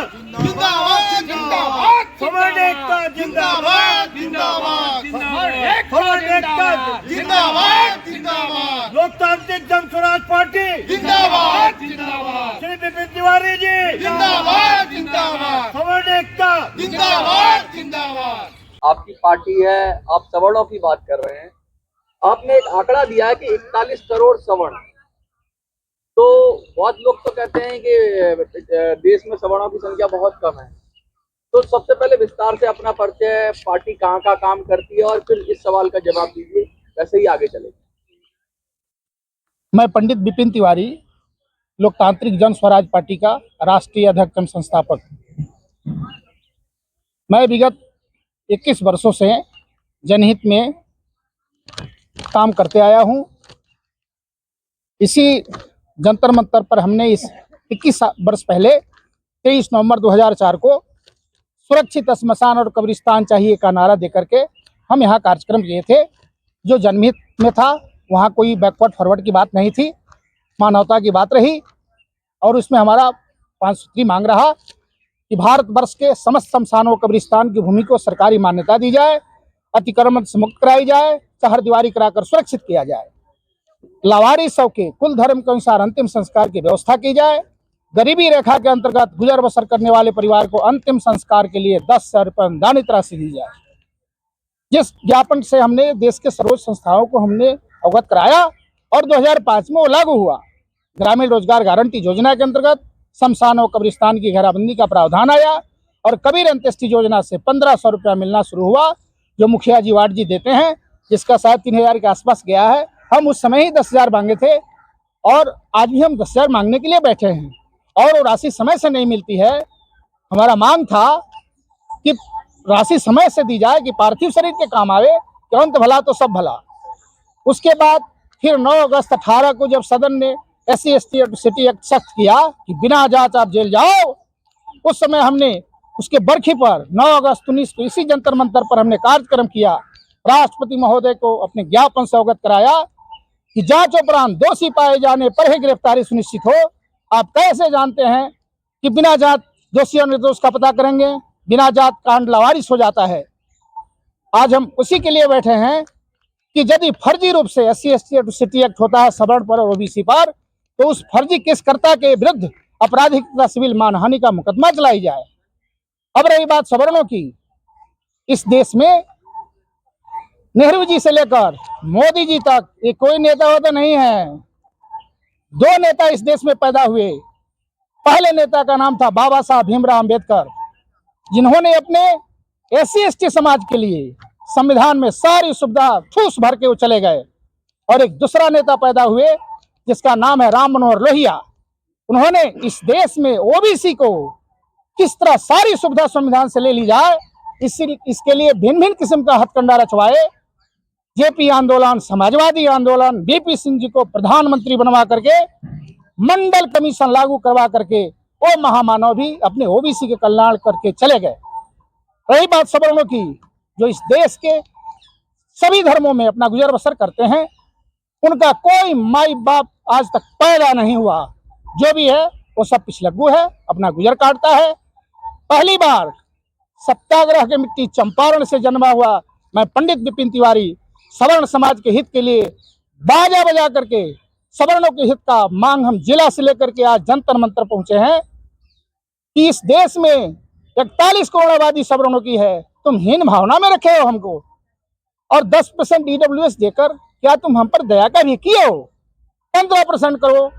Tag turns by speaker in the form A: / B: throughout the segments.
A: जिंदाबाद जिंदाबाद
B: सवर्ण एकता जिंदाबाद
A: जिंदाबाद
B: सवर्ण एकता
A: जिंदाबाद जिंदाबाद
B: लोकतांत्रिक जन स्वराज पार्टी
A: जिंदाबाद जिंदाबाद
B: श्री विपिन तिवारी जी
A: जिंदाबाद जिंदाबाद
B: सवर्ण एकता
A: जिंदाबाद जिंदाबाद।
C: आपकी पार्टी है, आप सवर्णों की बात कर रहे हैं। आपने एक आंकड़ा दिया है कि 41 करोड़ सवर्ण। तो बहुत लोग तो कहते हैं कि देश में सवर्णों की संख्या बहुत कम है। तो सबसे पहले विस्तार से अपना परिचय, पार्टी कहाँ का काम करती है, और फिर इस सवाल का जवाब दीजिए, वैसे ही आगे चलेंगे।
D: मैं पंडित विपिन तिवारी, लोकतांत्रिक जन स्वराज पार्टी का राष्ट्रीय अध्यक्ष एवं संस्थापक। मैं विगत 21 वर्षों से जनहित में काम करते आया हूं। इसी जंतर मंतर पर हमने इस 21 वर्ष पहले 23 नवंबर 2004 को सुरक्षित श्मशान और कब्रिस्तान चाहिए का नारा देकर के हम यहाँ कार्यक्रम किए थे। जो जनहित में था, वहाँ कोई बैकवर्ड फॉरवर्ड की बात नहीं थी, मानवता की बात रही। और उसमें हमारा 5 सूत्री मांग रहा कि भारतवर्ष के समस्त श्मशानों कब्रिस्तान की भूमि को सरकारी मान्यता दी जाए, अतिक्रमण से मुक्त कराई जाए, चहरदीवारी कराकर सुरक्षित किया जाए, लावारिसों के कुल धर्म के अनुसार अंतिम संस्कार की व्यवस्था की जाए, गरीबी रेखा के अंतर्गत गुजर बसर करने वाले परिवार को अंतिम संस्कार के लिए 10,000 रुपये अनुदानित राशि दी जाए। जिस ज्ञापन से हमने देश के सर्वोच्च संस्थाओं को हमने अवगत कराया और 2005 में वो लागू हुआ। ग्रामीण रोजगार गारंटी योजना के अंतर्गत श्मशान और कब्रिस्तान की घेराबंदी का प्रावधान आया और कबीर अंत्येष्टि योजना से 1500 रुपया मिलना शुरू हुआ, जो मुखिया जी वार्ड जी देते हैं, जिसका शायद 3000 के आसपास गया है। हम उस समय ही 10,000 मांगे थे और आज भी हम 10,000 मांगने के लिए बैठे हैं और वो राशि समय से नहीं मिलती है। हमारा मांग था कि राशि समय से दी जाए कि पार्थिव शरीर के काम आवे, कि अंत भला तो सब भला। उसके बाद फिर 9 अगस्त 18 को जब सदन ने SC/ST एट्रोसिटी एक्ट सख्त किया कि बिना जांच आप जेल जाओ, उस समय हमने उसके बरखी पर 9 अगस्त 19 को इसी जंतर मंतर पर हमने कार्यक्रम किया। राष्ट्रपति महोदय को अपने ज्ञापन से अवगत कराया कि जांच उपरांत दोषी पाए जाने पर ही गिरफ्तारी सुनिश्चित हो। आप कैसे जानते हैं कि बिना जांच दोषियों निर्दोष का पता करेंगे? बिना जांच कांड लावारिस हो जाता है। आज हम उसी के लिए बैठे हैं कि यदि फर्जी रूप से SC/ST एट्रोसिटी एक्ट होता है सवर्ण पर और OBC पर, तो उस फर्जी केसकर्ता के विरुद्ध आपराधिक तथा सिविल मानहानि का मुकदमा चलाई जाए। अब रही बात सवर्णों की, इस देश में नेहरू जी से लेकर मोदी जी तक ये कोई नेता होता नहीं है। 2 नेता इस देश में पैदा हुए। पहले नेता का नाम था बाबा साहब भीमराव अंबेडकर, जिन्होंने अपने SC/ST समाज के लिए संविधान में सारी सुविधा ठूस भर के वो चले गए। और एक दूसरा नेता पैदा हुए जिसका नाम है राम मनोहर लोहिया। उन्होंने इस देश में OBC को किस तरह सारी सुविधा संविधान से ले ली जाए, इसके लिए भिन्न भिन्न किस्म का हथकंडा रचवाए। JP आंदोलन, समाजवादी आंदोलन, BP सिंह जी को प्रधानमंत्री बनवा करके मंडल कमीशन लागू करवा करके वो महामानव भी अपने OBC के कल्याण करके चले गए। रही बात सवर्णों की, जो इस देश के सभी धर्मों में अपना गुजर बसर करते हैं, उनका कोई माई बाप आज तक पैदा नहीं हुआ। जो भी है वो सब पिछलग्गू है, अपना गुजर काटता है। पहली बार सत्याग्रह के मिट्टी चंपारण से जन्मा हुआ मैं पंडित विपिन तिवारी सवर्ण समाज के हित के लिए बाजा बजा करके सवर्णों के हित का मांग हम जिला से लेकर के आज जंतर मंतर पहुंचे हैं कि इस देश में 41 करोड़ आबादी सवर्णों की है। तुम हीन भावना में रखे हो हमको, और 10% EWS देकर क्या तुम हम पर दया का भी किए हो? 15% करो।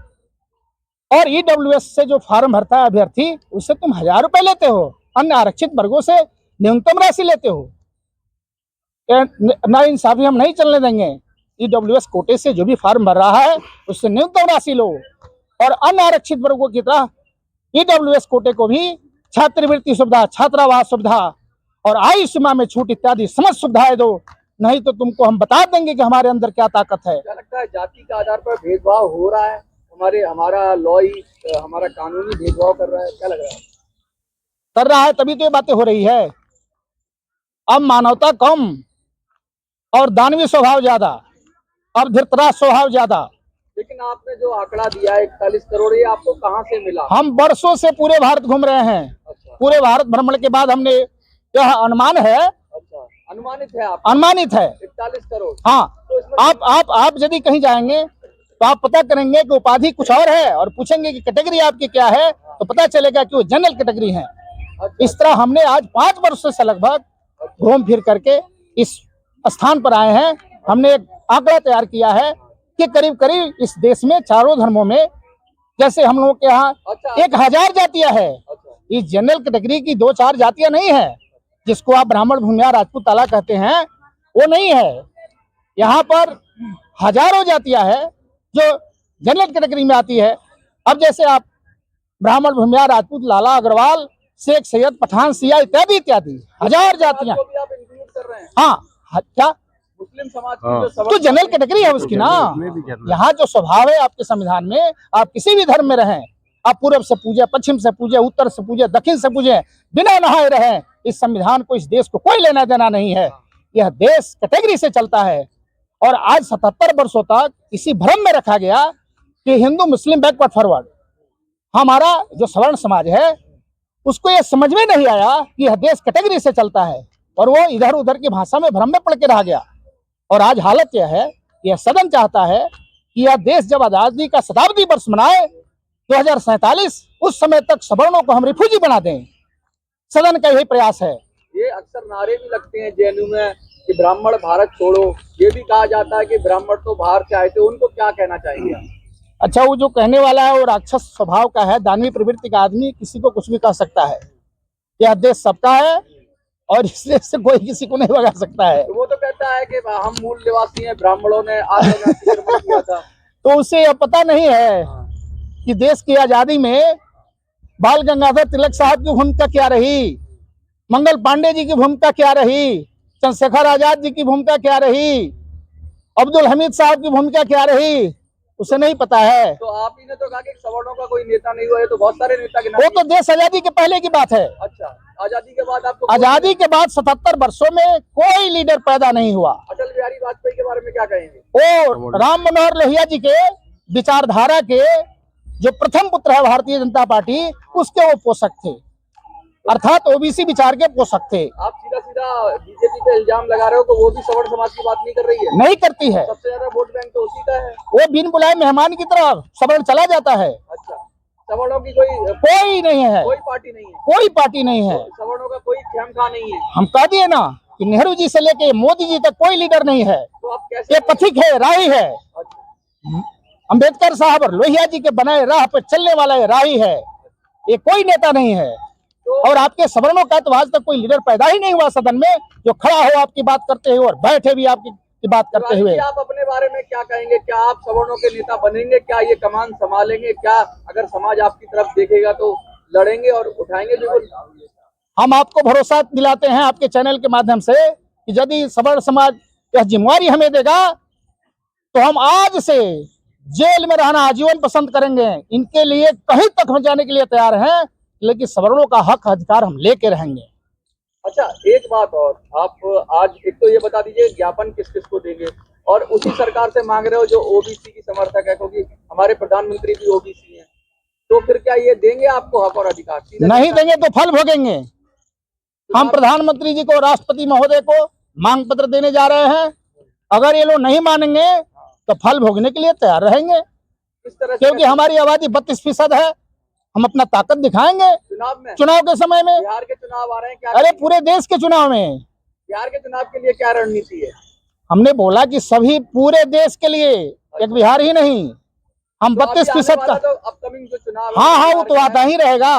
D: और EWS से जो फॉर्म भरता है अभ्यर्थी, उससे तुम 1000 रुपए लेते हो, अन्य आरक्षित वर्गों से न्यूनतम राशि लेते हो। ना इंसाफी हम नहीं चलने देंगे। EWS कोटे से जो भी फॉर्म भर रहा है उससे न्यूनतम राशि लो, और अन्य आरक्षित वर्गों की तरह EWS कोटे को भी छात्रवृत्ति सुविधा, छात्रावास सुविधा और आयु सीमा में छूट इत्यादि समस्त सुविधाएं दो, नहीं तो तुमको हम बता देंगे कि हमारे अंदर क्या ताकत है।
C: क्या लगता है जाति के आधार पर भेदभाव हो रहा है? हमारा लॉ ही हमारा कानूनी भेदभाव कर रहा है, क्या लग रहा है?
D: कर रहा है, तभी तो ये बातें हो रही है। अब मानवता कम और दानवी स्वभाव ज्यादा, अब धृतराज स्वभाव ज्यादा।
C: लेकिन आपने जो आंकड़ा दिया 41 करोड़, ये आपको कहाँ से मिला?
D: हम वर्षों से पूरे भारत घूम रहे हैं। पूरे भारत भ्रमण के बाद हमने यह अनुमान है,
C: अच्छा, अनुमानित है आप
D: अनुमानित है
C: 41 करोड़।
D: हाँ।
C: तो इसमें
D: आप यदि कहीं जाएंगे तो आप पता करेंगे कि उपाधि कुछ और है और पूछेंगे कि कैटेगरी आपकी क्या है, तो पता चलेगा कि वो जनरल कैटेगरी है।
C: अच्छा,
D: इस तरह हमने आज 5 वर्षों से लगभग घूम फिर करके इस स्थान पर आए हैं। हमने एक आंकड़ा तैयार किया है कि करीब करीब इस देश में चारों धर्मों में, जैसे हम लोगों के यहाँ
C: अच्छा,
D: 1000 जातियां है,
C: अच्छा,
D: इस जनरल कैटेगरी की 2-4 जातियां नहीं है, जिसको आप ब्राह्मण, भूमिया, राजपूत, ताला कहते हैं, वो नहीं है। यहाँ पर हजारों जातियां है जो जनरल कैटेगरी में आती है। अब जैसे आप ब्राह्मण, भूमिया, राजपूत, लाला, अग्रवाल, शेख, सैयद, पठान, सिया इत्यादि इत्यादि 1000 जातियां।
C: को भी आप इंक्लूड कर रहे हैं?
D: हाँ, क्या
C: मुस्लिम समाज की जो
D: तो जनरल कैटेगरी है उसकी ना। यहाँ जो स्वभाव है आपके संविधान में, आप किसी भी धर्म में रहें, आप पूर्व से पूजे, पश्चिम से पूजे, उत्तर से पूजे, दक्षिण से पूजे, बिना नहाए रहें, इस संविधान को, इस देश को कोई लेना देना नहीं है। यह देश कैटेगरी से चलता है। और आज 77 वर्षों तक इसी भ्रम में रखा गया कि हिंदू मुस्लिम बैकवर्ड फॉरवर्ड। हमारा जो सवर्ण समाज है उसको यह समझ में नहीं आया कि यह देश कैटेगरी से चलता है, और वो इधर उधर की भाषा में भ्रम में पड़ के रह गया। और आज हालत यह है, यह सदन चाहता है कि यह देश जब आजादी का शताब्दी वर्ष मनाए 2047, उस समय तक सवर्णों को हम रिफ्यूजी बना दें। सदन का यही प्रयास है।
C: ये अक्सर नारे भी लगते हैं जेएनयू में कि ब्राह्मण भारत छोड़ो। ये भी कहा जाता है कि ब्राह्मण तो बाहर से आए थे। उनको क्या कहना चाहेंगे आप?
D: अच्छा, वो जो कहने वाला है वो राक्षस स्वभाव का है, दानवी प्रवृत्ति का आदमी, किसी को कुछ भी कह सकता है। यह देश सबका है और इस देश से कोई किसी को नहीं भगा सकता है।
C: तो वो तो कहता है कि हम मूल निवासी हैं, ब्राह्मणों ने आत्मनिर्भर किया था।
D: तो उसे यह पता नहीं है कि देश की आजादी में बाल गंगाधर तिलक साहब की भूमिका क्या रही, मंगल पांडे जी की भूमिका क्या रही, चंद्रशेखर आजाद जी की भूमिका क्या रही, अब्दुल हमीद साहब की भूमिका क्या रही, उसे नहीं पता है।
C: तो आप ही ने तो कहा कि सवर्णों का कोई नेता नहीं हुआ है, तो बहुत सारे नेता के नाम।
D: वो तो देश आजादी के पहले की बात है।
C: अच्छा, आजादी के बाद आपको
D: आजादी के बाद 77 वर्षों में कोई लीडर पैदा नहीं हुआ।
C: अटल बिहारी वाजपेयी के बारे में क्या कहेंगे?
D: वो राम मनोहर लोहिया जी के विचारधारा के जो प्रथम पुत्र है भारतीय जनता पार्टी, उसके वो पोषक थे, अर्थात ओबीसी विचार के पोषक थे।
C: आप सीधा सीधा बीजेपी पे इल्जाम लगा रहे हो कि वो भी सवर्ण समाज की बात नहीं कर रही है।
D: नहीं करती है।
C: सबसे ज्यादा वोट बैंक तो उसी का है।
D: वो बिन बुलाए मेहमान की तरह सवर्ण चला जाता है।
C: अच्छा, सवर्णों की कोई
D: नहीं है,
C: कोई पार्टी नहीं है।
D: कोई पार्टी नहीं है।
C: सवर्णों का कोई खेमखा नहीं है।
D: हम कह दिए ना कि नेहरू जी से लेके मोदी जी तक कोई लीडर नहीं है।
C: तो आप कैसे?
D: ये पथिक है, राही है।
C: अच्छा,
D: अंबेडकर साहब और लोहिया जी के बनाए राह पर चलने वाला ये राही है, ये कोई नेता नहीं है। और आपके सवर्णों का तो आज तक कोई लीडर पैदा ही नहीं हुआ सदन में जो खड़ा हो आपकी बात करते हुए और बैठे भी आपकी बात करते हुए।
C: आप अपने बारे में क्या कहेंगे? क्या आप सवर्णों के नेता बनेंगे? क्या ये कमान संभालेंगे? क्या अगर समाज आपकी तरफ देखेगा तो लड़ेंगे और उठाएंगे? बिल्कुल,
D: हम आपको भरोसा दिलाते हैं आपके चैनल के माध्यम से कि यदि सवर्ण समाज यह जिम्मेवारी हमें देगा तो हम आज से जेल में रहना आजीवन पसंद करेंगे। इनके लिए कहीं तक हम जाने के लिए तैयार हैं, लेकिन सवर्णों का हक अधिकार हम लेके रहेंगे।
C: अच्छा, एक बात और, आप आज एक तो ये बता दीजिए ज्ञापन किस किस को देंगे, और उसी सरकार से मांग रहे हो जो ओबीसी की समर्थक है, क्योंकि हमारे प्रधानमंत्री भी ओबीसी हैं, तो फिर क्या ये देंगे आपको हक और अधिकार?
D: नहीं देंगे तो फल भोगेंगे। हम प्रधानमंत्री जी को, राष्ट्रपति महोदय को मांग पत्र देने जा रहे हैं। अगर ये लोग नहीं मानेंगे तो फल भोगने के लिए तैयार रहेंगे,
C: किस तरह से?
D: क्योंकि हमारी आबादी 32% है। हम अपना ताकत दिखाएंगे
C: चुनाव में,
D: चुनाव के समय में।
C: बिहार के चुनाव आ रहे हैं, क्या
D: अरे पूरे देश के चुनाव में,
C: बिहार के चुनाव के लिए क्या रणनीति है?
D: हमने बोला कि सभी पूरे देश के लिए, एक बिहार ही नहीं। हम 32% का,
C: अपकमिंग जो चुनाव,
D: हाँ, वो तो आता ही रहेगा,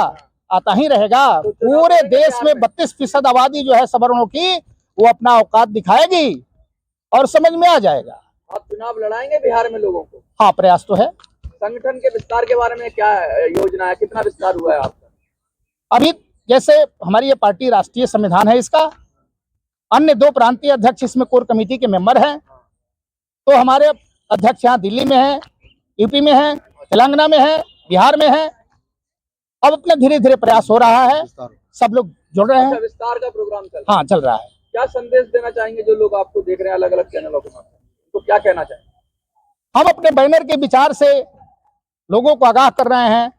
D: आता ही रहेगा। पूरे देश में 32% आबादी जो है सवर्णों की, वो अपना औकात दिखाएगी और समझ में आ जाएगा।
C: आप चुनाव लड़ाएंगे बिहार में लोगों को?
D: हाँ, प्रयास तो है।
C: संगठन के विस्तार के बारे में क्या योजना है? कितना विस्तार हुआ है आपका?
D: अभी जैसे हमारी ये पार्टी राष्ट्रीय संविधान है इसका, अन्य 2 प्रांतीय अध्यक्ष इसमें कोर कमेटी के मेंबर हैं। तो हमारे अध्यक्ष यहाँ दिल्ली में हैं, यूपी में हैं, तेलंगाना में हैं, बिहार में हैं। अब अपना धीरे धीरे प्रयास हो रहा है, सब लोग जुड़ रहे हैं।
C: विस्तार का प्रोग्राम चल रहा है।
D: हाँ, चल रहा है।
C: क्या संदेश देना चाहेंगे जो लोग आपको देख रहे हैं अलग अलग चैनलों के माध्यम से? तो क्या कहना चाहेंगे?
D: हम अपने बैनर के विचार से लोगों को आगाह कर रहे हैं,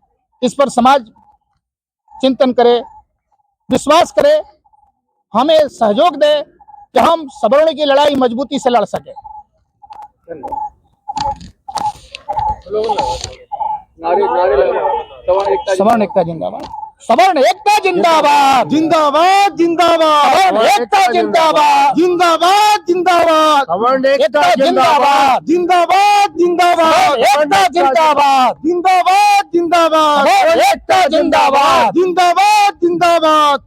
D: इस पर समाज चिंतन करे, विश्वास करे, हमें सहयोग दे कि हम सवर्ण की लड़ाई मजबूती से लड़ सके।
C: नारे नारे लगाओ।
D: सवर्ण एकता जिंदाबाद, सवर्ण एकता जिंदाबाद,
B: जिंदाबाद जिंदाबाद
D: सवर्ण एकता जिंदाबाद,
B: जिंदाबाद जिंदाबाद
D: सवर्ण एकता जिंदाबाद,
B: जिंदाबाद जिंदाबाद
D: एकता जिंदाबाद,
B: जिंदाबाद जिंदाबाद
D: एकता जिंदाबाद,
B: जिंदाबाद जिंदाबाद